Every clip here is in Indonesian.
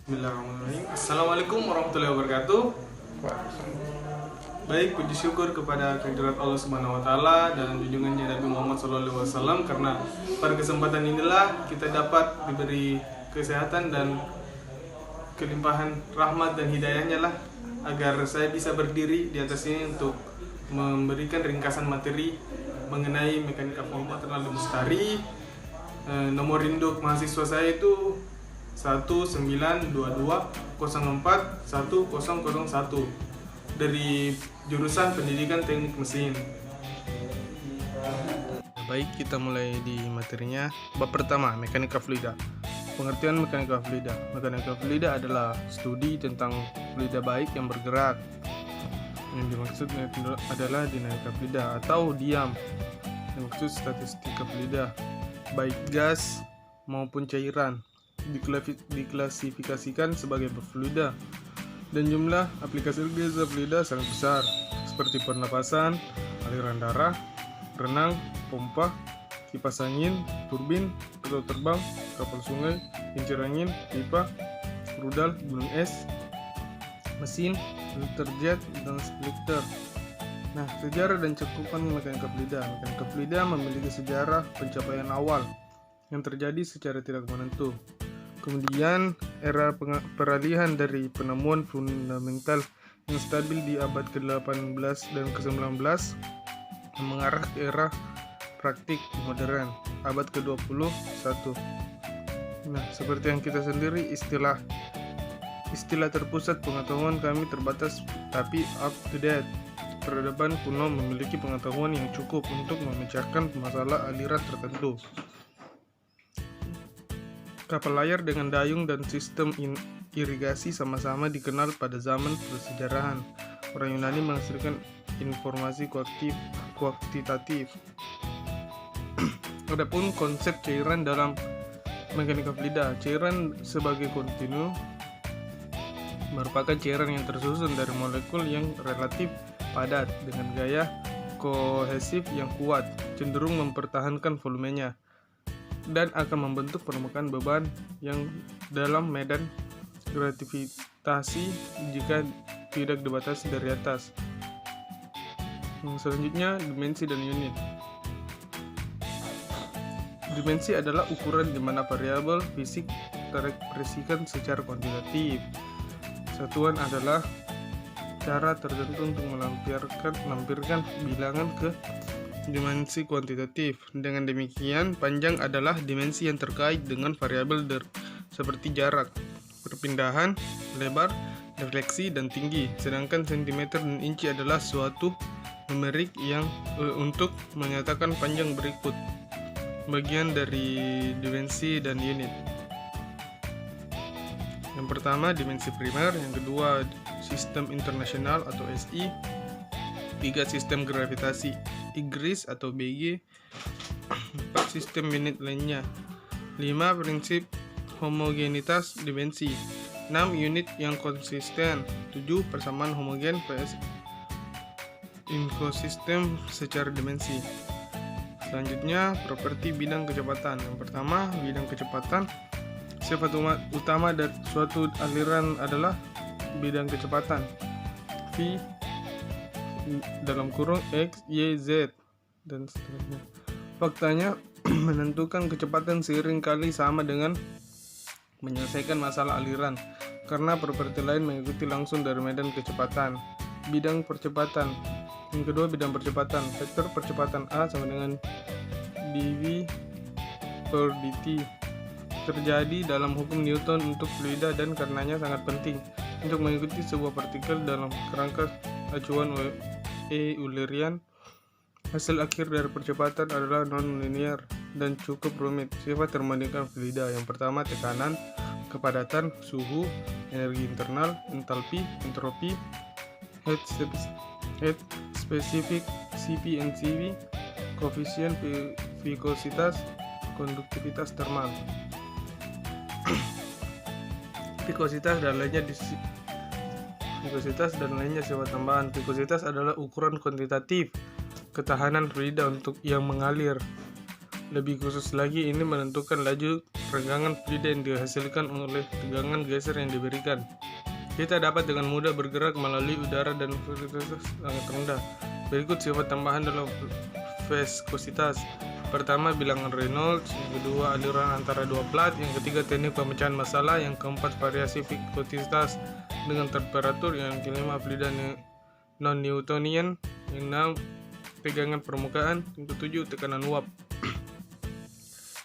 Bismillahirrahmanirrahim. Assalamualaikum warahmatullahi wabarakatuh. Baik, puji syukur kepada kehadirat Allah Subhanahu wa taala dan junjungannya Nabi Muhammad SAW, karena pada kesempatan inilah kita dapat diberi kesehatan dan kelimpahan rahmat dan hidayahnya lah, agar saya bisa berdiri di atas ini untuk memberikan ringkasan materi mengenai mekanika fluida terlalu Lestari. Nomor induk mahasiswa saya itu 192204101 dari jurusan Pendidikan Teknik Mesin. Baik, kita mulai di materinya. Bab pertama, mekanika fluida. Pengertian mekanika fluida. Mekanika fluida adalah studi tentang fluida baik yang bergerak. Yang dimaksud adalah dinamika fluida atau diam. Yang maksud statistika fluida, baik gas maupun cairan, diklasifikasikan sebagai fluida, dan jumlah aplikasi gas fluida sangat besar, seperti pernapasan, aliran darah, renang, pompa, kipas angin, turbin, pesawat terbang, kapal sungai, kincir angin, pipa, rudal, gunung es, mesin, filter jet, dan splitter. Nah, sejarah dan cakupan mekanika fluida. Mekanika fluida memiliki sejarah pencapaian awal yang terjadi secara tidak menentu. Kemudian era peralihan dari penemuan fundamental yang stabil di abad ke-18 dan ke-19 mengarah ke era praktik modern abad ke-21. Nah, seperti yang kita sendiri, istilah terpusat pengetahuan kami terbatas tapi up to date. Peradaban kuno memiliki pengetahuan yang cukup untuk memecahkan masalah aliran tertentu. Kapal layar dengan dayung dan sistem irigasi sama-sama dikenal pada zaman persejarahan. Orang Yunani menghasilkan informasi kuantitatif. Adapun konsep cairan dalam mekanika fluida. Cairan sebagai kontinu merupakan cairan yang tersusun dari molekul yang relatif padat dengan gaya kohesif yang kuat, cenderung mempertahankan volumenya, dan akan membentuk permukaan beban yang dalam medan gravitasi jika tidak dibatasi dari atas. Selanjutnya, dimensi dan unit. Dimensi adalah ukuran di mana variabel fisik terekspresikan secara kuantitatif. Satuan adalah cara tertentu untuk melampirkan bilangan ke dimensi kuantitatif. Dengan demikian, panjang adalah dimensi yang terkait dengan variabel seperti jarak, perpindahan, lebar, refleksi, dan tinggi. Sedangkan sentimeter dan inci adalah suatu numerik yang untuk menyatakan panjang. Berikut bagian dari dimensi dan unit. Yang pertama, dimensi primer. Yang kedua, sistem internasional atau SI. 3, sistem gravitasi Inggris atau BG. 4, sistem unit lainnya. 5, prinsip homogenitas dimensi. 6, unit yang konsisten. 7, persamaan homogen vs inkonsisten secara dimensi. Selanjutnya, properti bidang kecepatan. Yang pertama, bidang kecepatan. Sifat utama dari suatu aliran adalah bidang kecepatan V dalam kurung X, Y, Z, dan seterusnya. Faktanya, menentukan kecepatan sering kali sama dengan menyelesaikan masalah aliran, karena properti lain mengikuti langsung dari medan kecepatan. Bidang percepatan. Yang kedua, bidang percepatan. Vektor percepatan A sama dengan dv per dt terjadi dalam hukum Newton untuk fluida, dan karenanya sangat penting untuk mengikuti sebuah partikel dalam kerangka acuan Eulerian. Hasil akhir dari percepatan adalah non-linear dan cukup rumit. Sifat termodinamika fluida. Yang pertama, tekanan, kepadatan, suhu, energi internal, entalpi, entropi, heat specific, Cp and Cv, koefisien vikositas, konduktivitas termal. Vikositas dan lainnya sifat tambahan. Vikositas adalah ukuran kuantitatif ketahanan fluida untuk yang mengalir. Lebih khusus lagi, ini menentukan laju regangan fluida yang dihasilkan oleh tegangan geser yang diberikan. Kita dapat dengan mudah bergerak melalui udara dan viscositas sangat rendah. Berikut sifat tambahan dalam viskositas. Pertama, bilangan Reynolds. Yang kedua, aliran antara dua plat. Yang ketiga, teknik pemecahan masalah. Yang keempat, variasi viskositas dengan temperatur. Yang kelima, fluida non-Newtonian. Yang enam, tegangan permukaan. Yang ketujuh, tekanan uap.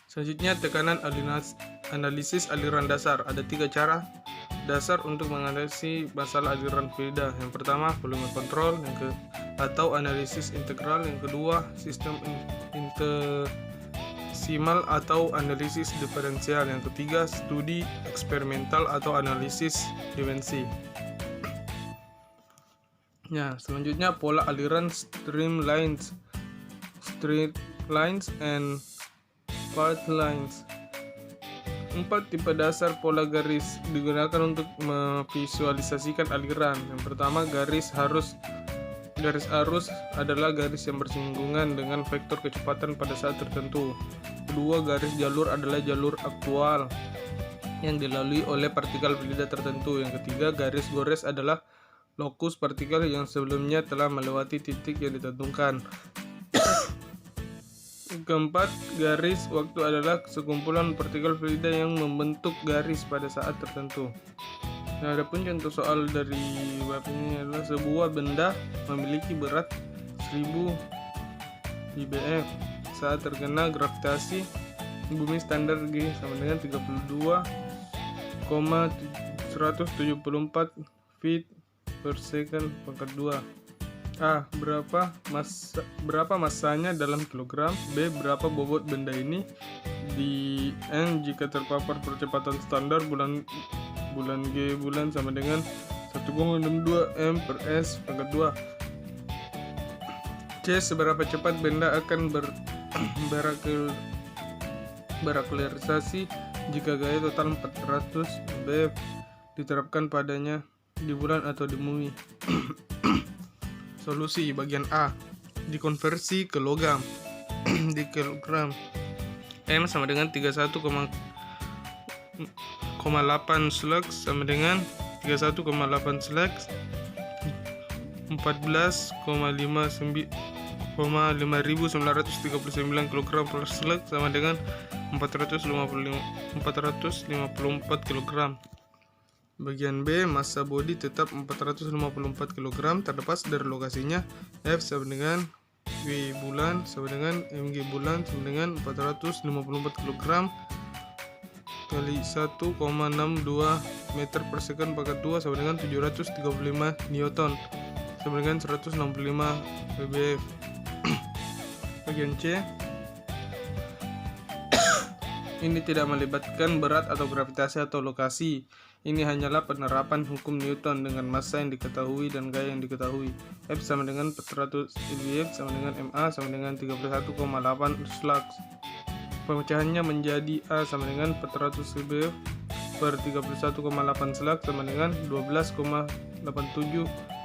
Selanjutnya, tekanan analisis aliran dasar. Ada 3 cara dasar untuk menganalisis masalah aliran fluida. Yang pertama, volume control, atau analisis integral. Yang kedua, sistem infinitesimal atau analisis diferensial. Yang ketiga, studi eksperimental atau analisis dimensi. Ya, selanjutnya pola aliran streamlines, straight lines and path lines. 4 tipe dasar pola garis digunakan untuk memvisualisasikan aliran. Yang pertama, garis arus adalah garis yang bersinggungan dengan vektor kecepatan pada saat tertentu. Kedua, garis jalur adalah jalur aktual yang dilalui oleh partikel fluida tertentu. Yang ketiga, garis gores adalah lokus partikel yang sebelumnya telah melewati titik yang ditentukan. Keempat, garis waktu adalah sekumpulan partikel fluida yang membentuk garis pada saat tertentu. Nah, adapun contoh soal dari bab ini adalah sebuah benda memiliki berat 1000 IBF saat terkena gravitasi bumi standar G sama dengan 32,174 feet per second pangkat 2. A. Berapa masanya dalam kilogram? B. Berapa bobot benda ini? Di N. Jika terpapar percepatan standar bulan G bulan sama dengan 1,62 m per s pangkat 2. C. Seberapa cepat benda akan berakselerasi jika gaya total 400 BF diterapkan padanya di bulan atau di bumi? Solusi bagian A, dikonversi ke logam di kilogram. M sama dengan 31,8 slugs sama dengan 31,8 slugs 14,5939 kg per slug sama dengan 454 kg. Bagian B, massa bodi tetap 454 kg terlepas dari lokasinya. F sama dengan W bulan sama dengan mg bulan sama dengan 454 kg kali 1,62 meter per second pangkat 2 sama dengan 735 Newton sama dengan 165 ppf. Bagian C, ini tidak melibatkan berat atau gravitasi atau lokasi. Ini hanyalah penerapan hukum Newton dengan massa yang diketahui dan gaya yang diketahui. F sama dengan 400 IBF sama dengan MA sama dengan 31,8 slugs. Pemecahannya menjadi A sama dengan 400 IBF per 31,8 slugs sama dengan 12,87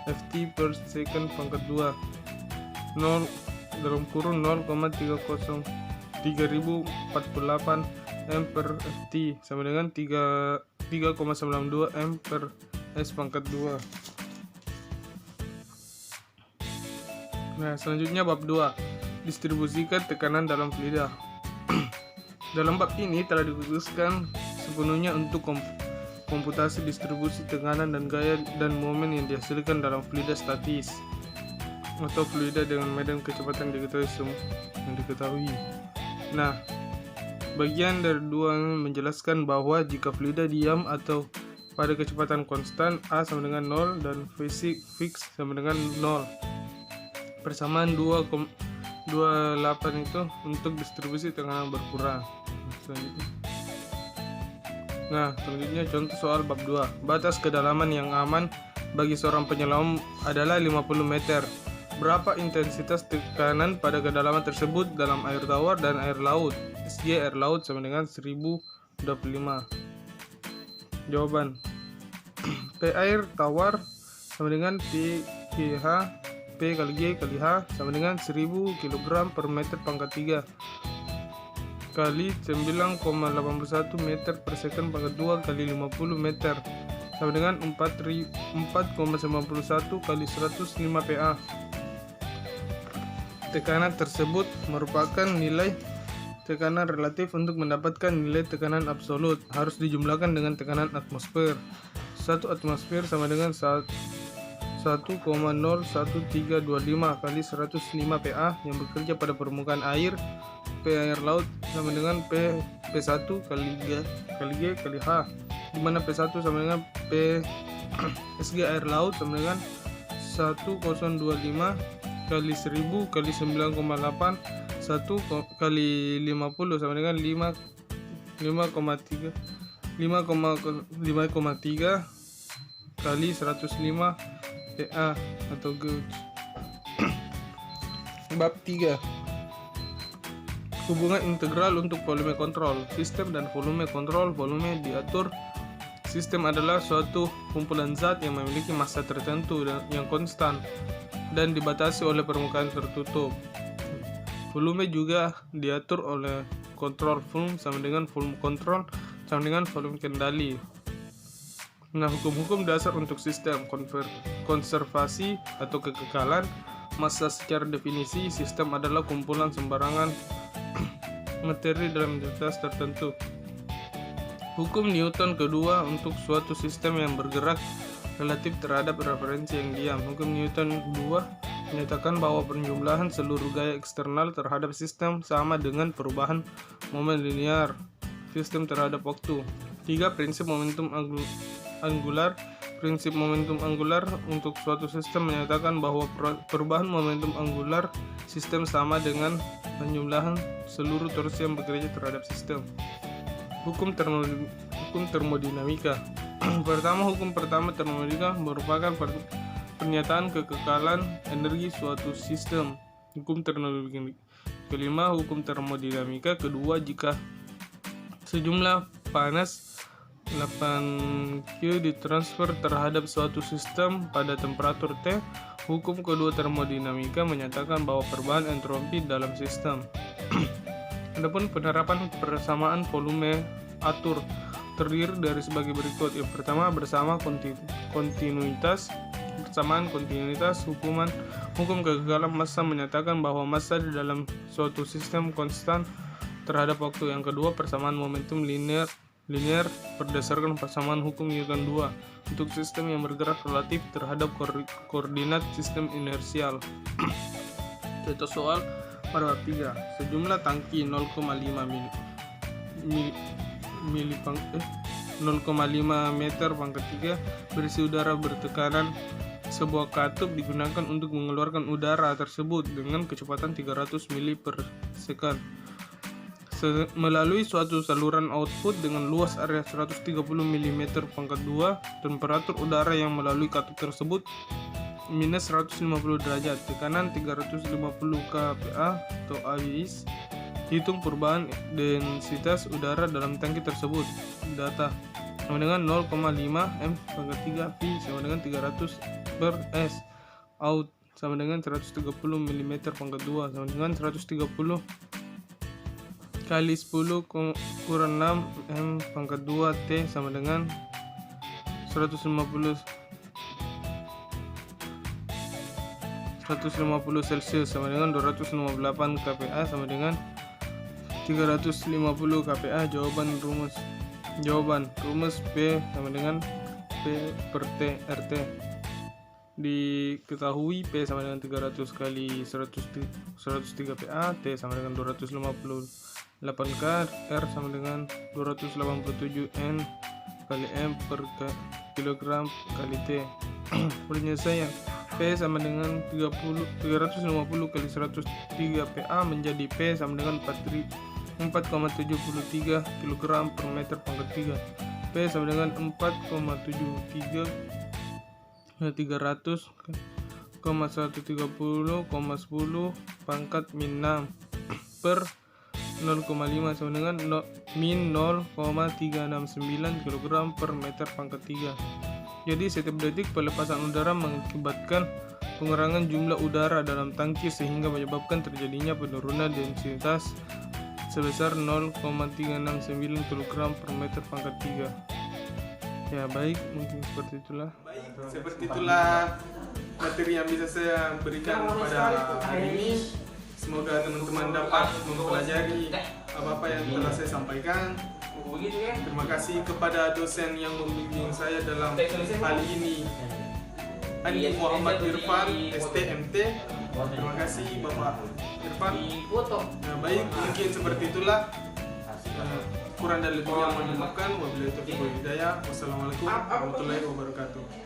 ft per second pangkat 2. 0 dalam kurung 0,3048 m per ft sama dengan 3,92 m per s pangkat 2. Nah, selanjutnya bab 2, distribusikan tekanan dalam fluida. Dalam bab ini telah dikhususkan sepenuhnya untuk komputasi distribusi tekanan dan gaya dan momen yang dihasilkan dalam fluida statis atau fluida dengan medan kecepatan yang diketahui. Nah, bagian dari 2 menjelaskan bahwa jika fluida diam atau pada kecepatan konstan, A sama dengan 0 dan V fix sama dengan 0. Persamaan 28 itu untuk distribusi tekanan berkurang. Selanjutnya contoh soal bab 2. Batas kedalaman yang aman bagi seorang penyelam adalah 50 meter. Berapa intensitas tekanan pada kedalaman tersebut dalam air tawar dan air laut? SG air laut sama dengan 1025. Jawaban, P air tawar sama dengan P kali G kali H sama dengan 1000 kg per meter pangkat 3. P kali 9,81 meter per second pangkat 2 kali 50 meter sama dengan 4,91 kali 105 PA. Tekanan tersebut merupakan nilai tekanan relatif. Untuk mendapatkan nilai tekanan absolut harus dijumlahkan dengan tekanan atmosfer. 1 atmosfer sama dengan 1,01325 kali 105 PA yang bekerja pada permukaan air. P air laut sama dengan P1 kali G kali H, di mana P1 sama dengan P SG air laut sama dengan 1025 kali 1000 kali 9,8 1 kali 50 sama dengan 5,3 kali 105 PA atau gauge. Bab 3. Hubungan integral untuk volume kontrol. Sistem dan volume kontrol. Volume diatur. Sistem adalah suatu kumpulan zat yang memiliki massa tertentu dan yang konstan dan dibatasi oleh permukaan tertutup. Volume juga diatur oleh kontrol volume sama dengan volume kontrol sama dengan volume kendali. Nah, hukum-hukum dasar untuk sistem konservasi atau kekekalan massa. Secara definisi, sistem adalah kumpulan sembarangan materi dalam entitas tertentu. Hukum Newton kedua untuk suatu sistem yang bergerak relatif terhadap referensi yang diam. Hukum Newton 2 menyatakan bahwa penjumlahan seluruh gaya eksternal terhadap sistem sama dengan perubahan momen linear sistem terhadap waktu. 3. Prinsip momentum angular. Prinsip momentum angular untuk suatu sistem menyatakan bahwa perubahan momentum angular sistem sama dengan penjumlahan seluruh torsi yang bekerja terhadap sistem. Hukum termodinamika. Hukum pertama termodinamika merupakan pernyataan kekekalan energi suatu sistem. Hukum termodinamika kelima. Hukum termodinamika kedua, jika sejumlah panas 8Q ditransfer terhadap suatu sistem pada temperatur T. Hukum kedua termodinamika menyatakan bahwa perubahan entropi dalam sistem. Adapun penerapan persamaan volume atur terdiri dari sebagai berikut. Yang pertama, bersama kontinuitas. Persamaan kontinuitas. Hukum kekekalan massa menyatakan bahwa massa di dalam suatu sistem konstan terhadap waktu. Yang kedua, persamaan momentum linear berdasarkan persamaan hukum Newton 2 untuk sistem yang bergerak relatif terhadap koordinat sistem inersial. Contoh soal pada bab 3. Sejumlah tangki 0,5 meter pangkat 3 berisi udara bertekanan. Sebuah katup digunakan untuk mengeluarkan udara tersebut dengan kecepatan 300 mili per second melalui suatu saluran output dengan luas area 130 mm pangkat 2. Temperatur udara yang melalui katup tersebut minus 150 derajat, tekanan 350 kPa atau ABS. Hitung perubahan densitas udara dalam tangki tersebut. Data sama dengan 0,5 m pangkat 3 V sama dengan 300 per S. Out sama dengan 130 mm pangkat 2 sama dengan 130 kali 10 kurang 6 m pangkat 2 T sama dengan 150 Celsius sama dengan 258 kPa sama dengan 350 kPa. Jawaban rumus P sama dengan P per T RT. Diketahui P sama dengan 300 kali 103 PA, T sama dengan 258 K, R sama dengan 287 N kali M per kilogram kali T. Penyelesaian P sama dengan 350 kali 103 PA menjadi P sama dengan 4,73 kg per meter pangkat 3. P sama dengan 4,73 300,130,10 pangkat min 6 per 0,5 sama dengan min 0,369 kg per meter pangkat 3. Jadi setiap detik pelepasan udara mengakibatkan pengurangan jumlah udara dalam tangki sehingga menyebabkan terjadinya penurunan densitas sebesar 0,369 kg per meter pangkat 3. Ya baik, mungkin seperti itulah. Seperti itulah materi yang bisa saya berikan pada hari ini. Semoga teman-teman dapat mempelajari apa-apa yang telah saya sampaikan. Terima kasih kepada dosen yang membimbing saya dalam hal ini, Andi Muhammad Irfan, STMT. Terima kasih Bapak Irfan. Nah, baik, mungkin seperti itulah. Kurang dan lebihnya mohon dimaafkan. Wabillahi taufiq wal hidayah. Wassalamualaikum warahmatullahi wabarakatuh.